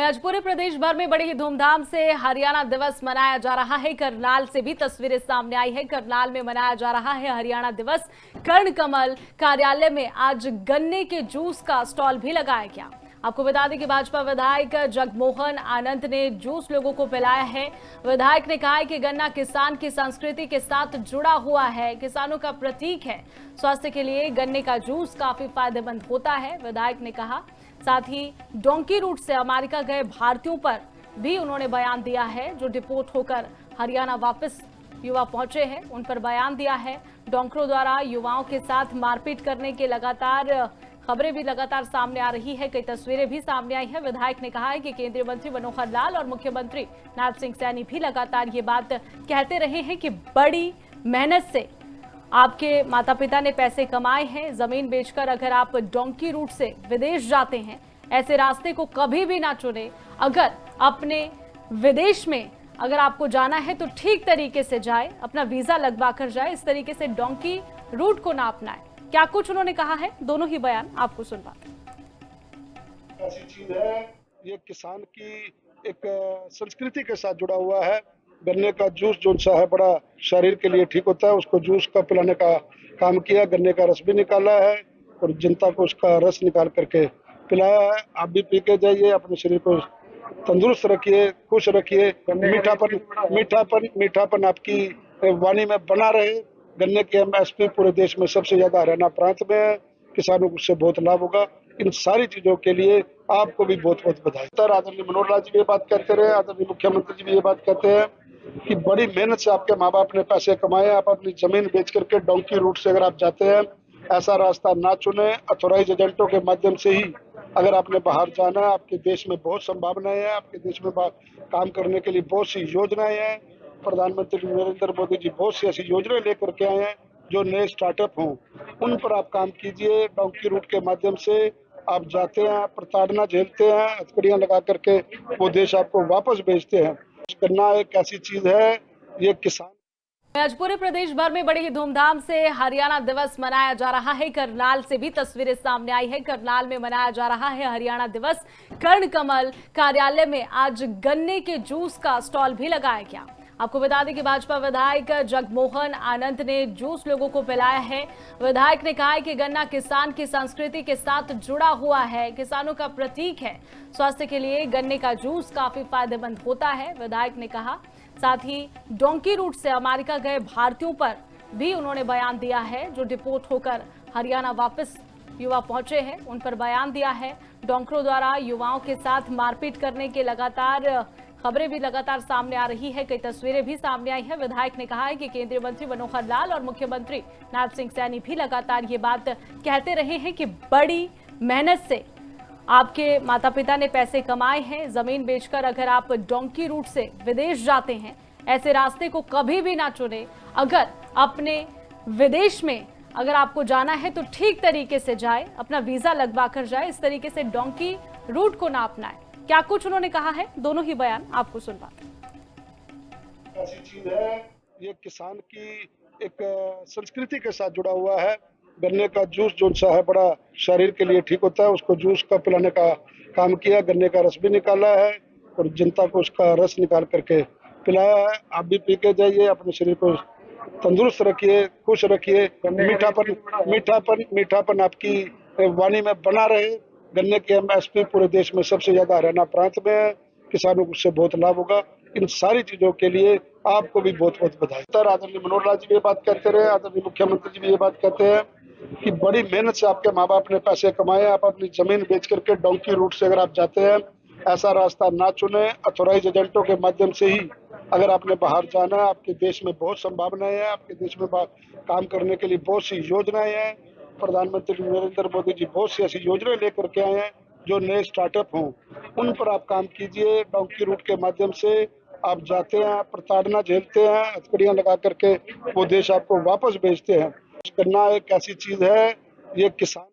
आज पूरे प्रदेश भर में बड़ी ही धूमधाम से हरियाणा दिवस मनाया जा रहा है। करनाल से भी तस्वीरें सामने आई है। करनाल में मनाया जा रहा है हरियाणा दिवस। कर्ण कमल कार्यालय में आज गन्ने के जूस का स्टॉल भी लगाया गया। आपको बता दें कि भाजपा विधायक जगमोहन आनंद ने जूस लोगों को पिलाया है। विधायक ने कहा है कि गन्ना किसान की संस्कृति के साथ जुड़ा हुआ है, किसानों का प्रतीक है। स्वास्थ्य के लिए गन्ने का जूस काफी फायदेमंद होता है, विधायक ने कहा। साथ ही डोंकी रूट से अमेरिका गए भारतीयों पर भी उन्होंने बयान दिया है। जो डिपोर्ट होकर हरियाणा वापस युवा पहुंचे हैं, उन पर बयान दिया है। डोंकरों द्वारा युवाओं के साथ मारपीट करने के खबरें भी लगातार सामने आ रही है। कई तस्वीरें भी सामने आई है। विधायक ने कहा है कि केंद्रीय मंत्री मनोहर लाल और मुख्यमंत्री नायब सिंह सैनी भी लगातार ये बात कहते रहे हैं कि बड़ी मेहनत से आपके माता पिता ने पैसे कमाए हैं। जमीन बेचकर अगर आप डोंकी रूट से विदेश जाते हैं, ऐसे रास्ते को कभी भी ना चुने। अगर अपने विदेश में अगर आपको जाना है तो ठीक तरीके से जाए, अपना वीजा लगवा कर जाए। इस तरीके से डोंकी रूट को ना अपनाए। क्या कुछ उन्होंने कहा है, दोनों ही बयान आपको सुनवाते हैं। ऐसी चीज है, ये किसान की एक संस्कृति के साथ जुड़ा हुआ है। गन्ने का जूस जो सा है बड़ा शरीर के लिए ठीक होता है। उसको जूस का पिलाने का काम किया, गन्ने का रस भी निकाला है और जनता को उसका रस निकाल करके पिलाया है। आप भी पी के जाइए, अपने शरीर को तंदुरुस्त रखिए, खुश रखिए। मीठापन आपकी वाणी में बना रहे। गन्ने के एमएसपी पूरे देश में सबसे ज्यादा हरियाणा प्रांत में है। किसानों को उससे बहुत लाभ होगा। इन सारी चीजों के लिए आपको भी बहुत बहुत बधाई। आदरणीय मनोहर लाल जी भी ये बात कहते रहे, आदरणीय मुख्यमंत्री जी भी ये बात कहते हैं कि बड़ी मेहनत से आपके माँ बाप ने पैसे कमाए। आप अपनी जमीन बेच करके डोंकी रूट से अगर आप जाते हैं, ऐसा रास्ता ना चुने। अथोराइज एजेंटों के माध्यम से ही अगर आपने बाहर जाना है, आपके देश में बहुत संभावनाएं हैं। आपके देश में काम करने के लिए बहुत सी योजनाएं हैं। प्रधानमंत्री नरेंद्र मोदी जी बहुत सी ऐसी योजनाएं लेकर के आए हैं जो नए स्टार्टअप हों, उन पर आप काम कीजिए। डोंकी रूट के माध्यम से आप जाते हैं, प्रताड़ना झेलते हैं, हथकड़ियां लगा करके वो देश आपको वापस भेजते हैं। करना एक ऐसी चीज है, ये किसान। आज पूरे प्रदेश भर में बड़ी ही धूमधाम से हरियाणा दिवस मनाया जा रहा है। करनाल से भी तस्वीरें सामने आई है। करनाल में मनाया जा रहा है हरियाणा दिवस। कर्ण कमल कार्यालय में आज गन्ने के जूस का स्टॉल भी लगाया गया। आपको बता दें कि भाजपा विधायक जगमोहन आनंद ने जूस लोगों को पिलाया है। विधायक ने कहा है कि गन्ना किसान की संस्कृति के साथ जुड़ा हुआ है, किसानों का प्रतीक है। स्वास्थ्य के लिए गन्ने का जूस काफी फायदेमंद होता है, विधायक ने कहा। साथ ही डोंकी रूट से अमेरिका गए भारतीयों पर भी उन्होंने बयान दिया है। जो डिपोर्ट होकर हरियाणा वापस युवा पहुंचे हैं, उन पर बयान दिया है। डोंकरों द्वारा युवाओं के साथ मारपीट करने के खबरें भी लगातार सामने आ रही है। कई तस्वीरें भी सामने आई है। विधायक ने कहा है कि केंद्रीय मंत्री मनोहर लाल और मुख्यमंत्री नायब सिंह सैनी भी लगातार ये बात कहते रहे हैं कि बड़ी मेहनत से आपके माता पिता ने पैसे कमाए हैं। जमीन बेचकर अगर आप डोंकी रूट से विदेश जाते हैं, ऐसे रास्ते को कभी भी ना चुने। अगर अपने विदेश में अगर आपको जाना है तो ठीक तरीके से जाए, अपना वीजा लगवा कर जाए। इस तरीके से डोंकी रूट को ना अपनाए। क्या कुछ उन्होंने कहा है, दोनों ही बयान आपको सुनवाते हैं। ऐसी चीज है, ये किसान की एक संस्कृति के साथ जुड़ा हुआ है। गन्ने का जूस जो सा है बड़ा शरीर के लिए ठीक होता है। उसको जूस का पिलाने का काम किया, गन्ने का रस भी निकाला है और जनता को उसका रस निकाल करके पिलाया है। आप भी पी के जाइए, अपने शरीर को तंदुरुस्त रखिए, खुश रखिए। मीठापन आपकी वाणी में बना रहे। गन्ने के एमएसपी पूरे देश में सबसे ज्यादा हरियाणा प्रांत में है। किसानों को उससे बहुत लाभ होगा। इन सारी चीजों के लिए आपको भी बहुत बहुत बधाई। आदरणीय मनोहर लाल जी भी ये बात कहते रहे, आदरणीय मुख्यमंत्री जी भी ये बात कहते हैं कि बड़ी मेहनत से आपके माँ बाप ने पैसे कमाए। आप अपनी जमीन बेच करके डोंकी रूट से अगर आप जाते हैं, ऐसा रास्ता ना चुने। अथोराइज एजेंटों के माध्यम से ही अगर आपने बाहर जाना है, आपके देश में बहुत संभावनाएं हैं। आपके देश में काम करने के लिए बहुत सी योजनाएं हैं। प्रधानमंत्री नरेंद्र मोदी जी बहुत सी ऐसी योजनाएं लेकर के आए हैं जो नए स्टार्टअप हों, उन पर आप काम कीजिए। डोंकी रूट के माध्यम से आप जाते हैं, प्रताड़ना झेलते हैं, हथकड़ियां लगा करके वो देश आपको वापस भेजते हैं। करना एक ऐसी चीज है, ये किसान